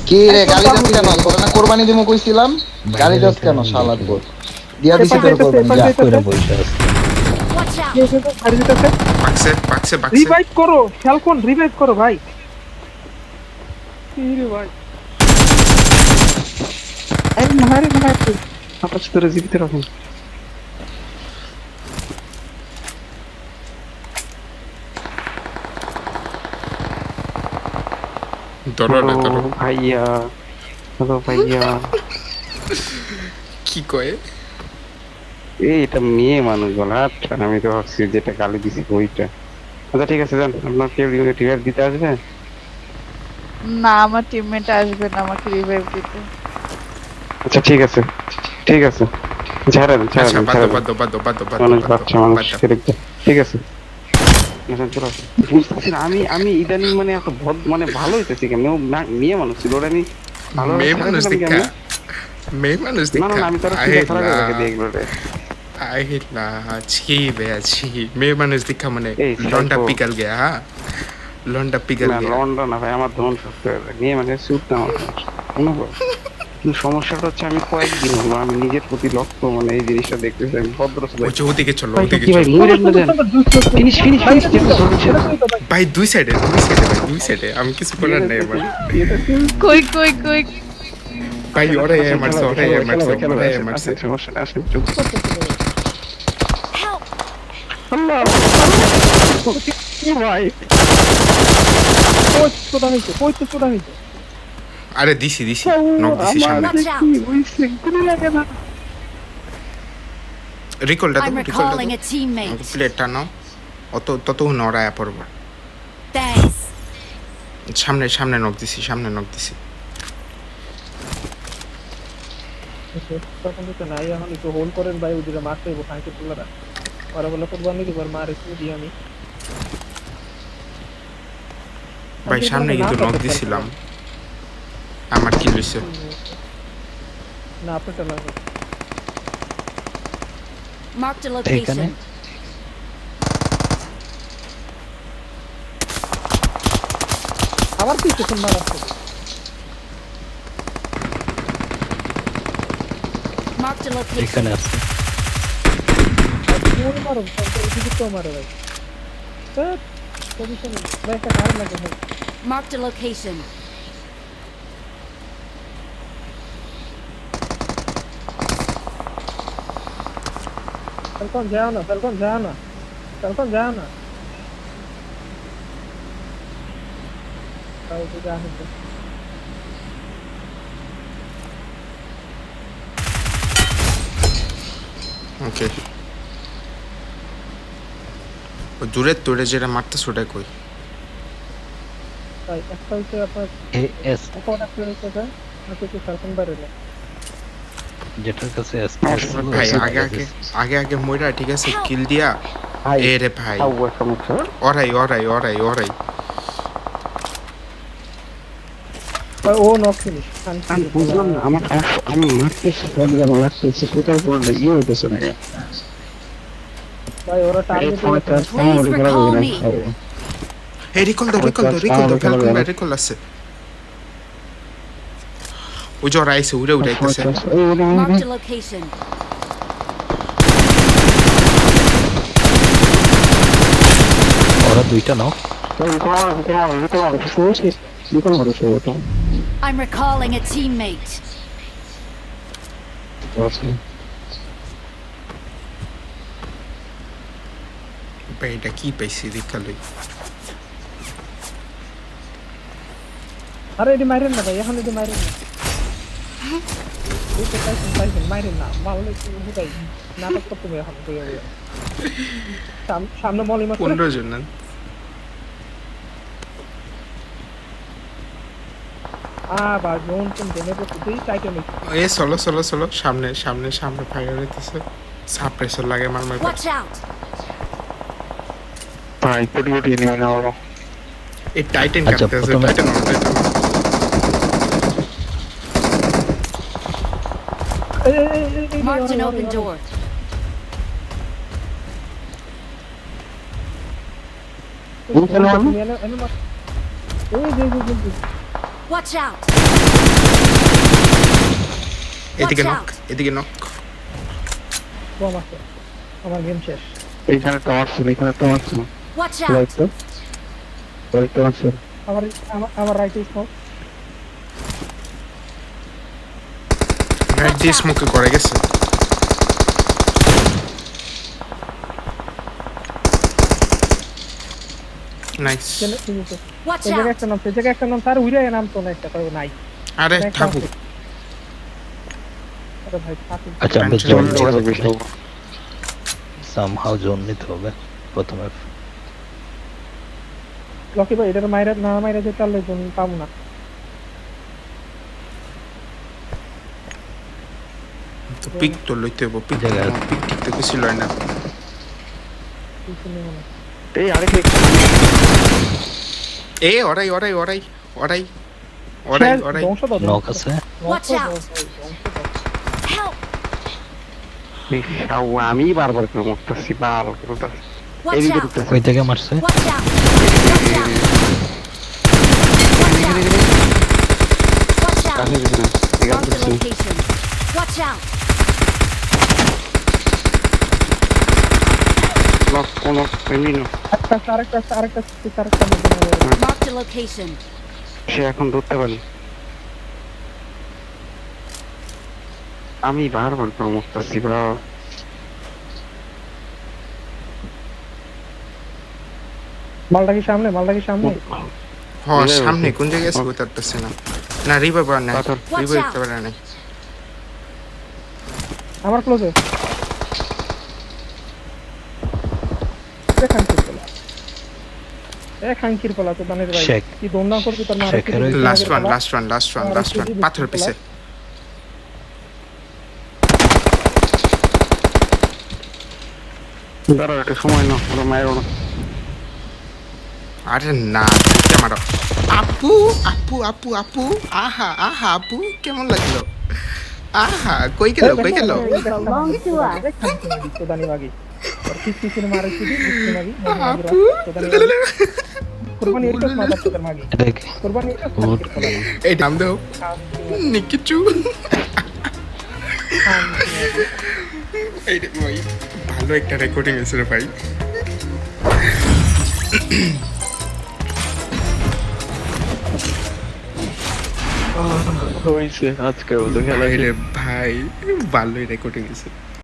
কি রে গালি দাস কেন? তোরা না কোরবানি দিমু কইছিলাম, গালি দাস কেন শালার পুত? দিয়া দিছি তোর কোরবানি যা। কইরা বইসা আছে। Watch out! পাকছে রিভাইভ করো ফ্যালকন, রিভাইভ করো ভাই। কি রে ভাই, আরে মারে মারে আপাতত তোরে জীবিত রাখুন। দরড়া দরড়া ভাইয়া, হ্যালো ভাইয়া। কি কয়? এই এটা মেয়ে মানুষ বলা, আমি তো ভাবছি যেটা গালি দিছি ওইটা। আচ্ছা ঠিক আছে, যান আপনার কেউ রিভাইভ দিতে আসবে? না, আমার টিমমেট আসবে না আমাকে রিভাইভ দিতে। আচ্ছা ঠিক আছে, ঠিক আছে, ছেড়ে দেন ছেড়ে আচ্ছা দেন বাদ ছেড়ে দাও, দেন। বাদ দাও, বাদ দাও, বাদ দাও, মানুষ বাদ দাও, বাচ্চা মানুষ বাদ দাও। সেরে দেন। ঠিক আছে, এখন চলো। বুঝতেছি না, আমি ইদানিং মানে এত মানে ভালো হইতেছি কেন? মেয়ে মানুষ ছিল ওরা, আমি ভালো মেয়ে মানুষ দেখা, মেয়ে মানুষ না না দেখা। না, আমি তারা চিন্তা খারাপ হয়ে রেখে দিই এগুলো রে। আহিলা ছি বে ছি, মেয়ে মানুষ দেখা মানে এই লন্ডা psycho। পিঘল গয়া। হ্যাঁ, লন্ডা পিঘল না গয়া। লন্ডন না ভাই, আমার ধন শক্ত হয়ে যায়। মেয়ে মানে সুট না আমার সমস্যা। কিন্তু সমস্যাটা হচ্ছে আমি কয়েকদিন হলো আমি নিজের প্রতি লক্ষ্য মানে এই জিনিসটা দেখতেছি, আমি ভদ্র ওই যে ওদিকে চলো, ওদিকে কি ভাই চলো। মুড়ে দেন। ফিনিশ ফিনিশ ফিনিশ ভাই দুই সাইডে, দুই সাইডে, ভাই দুই সাইডে, আমি কিছু করার নাই আমার। কই কই কই ভাই ওরে মারছে, ওরে মারছে, ওরে মারছে। সমস্যা না, আসেন চুপ। Help! আল্লাহ কি ভাই, ওই ছোটা হইছে, ওই তো ছোটা হইছে। আরে দিছি দিছি, নক দিছি সামনে। Watch out! রিকলটা I'm দাও, রিকলটা recalling a দাও। teammate. প্লেটটা নাও। অত ততক্ষণ ওরায়া পড়বো। Thanks. সামনে সামনে নক দিছি, সামনে নক দিছি। তখন তো নাই, এখন একটু হোল্ড করেন ভাই, ওদিকে মারতে হইব ফাঁকে তোলারা। ওরা বলে কোরবানি দিবার মার একটু দিই আমি। ভাই সামনে কিন্তু নক দিছিলাম, আমার কি লইছে? না আপনারটা লাগবে। Marked a এখানে location. আবার কি কিছু মারাচ্ছে? Marked a location. এখানে আছে। কোন মারো, এদিকে তো মারো ভাই। স্যার পজিশন ভাই, একটা কার লাগে ভাই। Marked a location. ফ্যালকন যাও না, ফ্যালকন যাও না, ফ্যালকন যাও না। তাও তো যা হচ্ছে। ওকে, ওই দূরে দূরে যেটা মারতেছে ওটা কই? ভাই একটা হচ্ছে আপনার এস অ্যাকাউন্ট অ্যাক্টিভ হচ্ছে স্যার, নাকি কি ফ্যালকন বাইরে না? যেটার কাছে এস ভাই আগে আগে আগে আগে মইরা ঠিক আছে, কিল দিয়া। এ রে ভাই, সমস্যা ওরাই ওরাই ওরাই ওরাই। ভাই ও নক ফিনিশ। আমি বুঝলাম না, আমার আমি মারতেছি প্রবলেম লাগতেছে, কোথাও পড়লে ইয়ে হইতেছে না। ভাই ওরা টার্গেট Please recall me. এই রিকল দাও, রিকল দাও, রিকল দাও, ফ্যালকন ভাই রিকল আছে। ওই যে ওরা আইছে, উড়ে উড়ে আইতেছে। Marked a location. ওরা দুইটা নাও। I'm recalling a teammate. ভাই এটা কি পাইছি রিকল লই। আরে এটি মারেন না ভাই, এখন এটি মারেন না। এই তো পাইছেন মারেন না, মারলে বুঝাই নাটক করতে হবে এখন বইয়া বইয়া। সামনে মলি মাত্র 15 জন না? আবার জোন কোন জেনে বসেই টাইটানিক। এ চলো চলো চলো, সামনে সামনে সামনে ফায়ার হইতেছে। সাপ্রেসর লাগে মার মার। Watch out! ভাই কোটি কোটি নিয়ে নাও। এই টাইটান আচ্ছা, কাটতেছে, প্রথমে- Titan Titan. Marked an open door. এই যে Watch out! এদিকে Watch নক, out! এদিকে নক। বম আছে আমার গেম শেষ এইখানে তো মারছেন, এখানে তো মারছেন। Watch out! আমার রাইট স্মোক রাইট দিয়ে স্মোকে করে গেছে। নাইস। Watch এই জায়গায় out! একটা নাম, এই জায়গায় একটা নাম, তার উইরে নাম তো না একটা তাও নাই। আরে ঠাকু আরে ভাই থাকুক। আচ্ছা আমরা Tension জোন নেই। সামহাউ জোন নিতে হবে প্রথমে। লকি ভাই এটার মাইরা না মাইরা যে তাহলে জন পাবো না। তো পিক তো লইতে হইব, পিক জায়গায় পিক ঠিক তো কিছু লয় না। কিছু নেই মনে হয়। এই আরেক এ ওরাই ওরাই ওরাই ওরাই ওরাই শেষ, ওরাই ধ্বংস দাও, নক ধ্বংস আছে। দাও, Watch ধ্বংস out! দাও, ধ্বংস দাও। Help! আমি বারবার করে মরতেছি, বারবার করে মরতেছি। Watch এদিকে out! ঢুকতেছে। কই থেকে মারছে? Watch out! Watch out! Watch out! Watch out! কাছে গেছে না, এখানে Mark the ঢুকছে। location. Watch out! নক, ও নক, এমনি নক। আরেকটা মধ্যে Mark the location. সে এখন ধরতে পারি। আমি বারবার করে মরতেছি, ব্রা। মালটা কি সামনে? হ সামনে কোন জায়গায় আছে বুঝতে পারতেছি না। না রিভাইভ আর নাই, পাথর। রিভাইভ করতে পারে নাই। আমার ক্লোজে খাঙ্কির পোলা তো দানের ভাই শেখ। কি দমদাম করবি তোর মারা শেখের ওই last one last one last one last one পাথর পিছে। দাঁড়াও, একটা সময় নাও, ওরা মায়ের না। আরে না কে মারো। আপু আপু আপু আপু আহা আহা আপু কেমন লাগলো? আহা কই গেল কই গেল? দানি মাগি আর কিছু মারা ছিদি মাগি আপু কুরবানি একটু মাথা তোর মাগি এটা কি? কুরবানি একটু Good. এই নাম দাও নিকিচু। এই রে ভাই ভালো একটা রেকর্ডিং হয়েছে রে ভাই। হয়েছে আজকে ওদের খেলা। এই রে ভাই ভালোই রেকর্ডিং হয়েছে।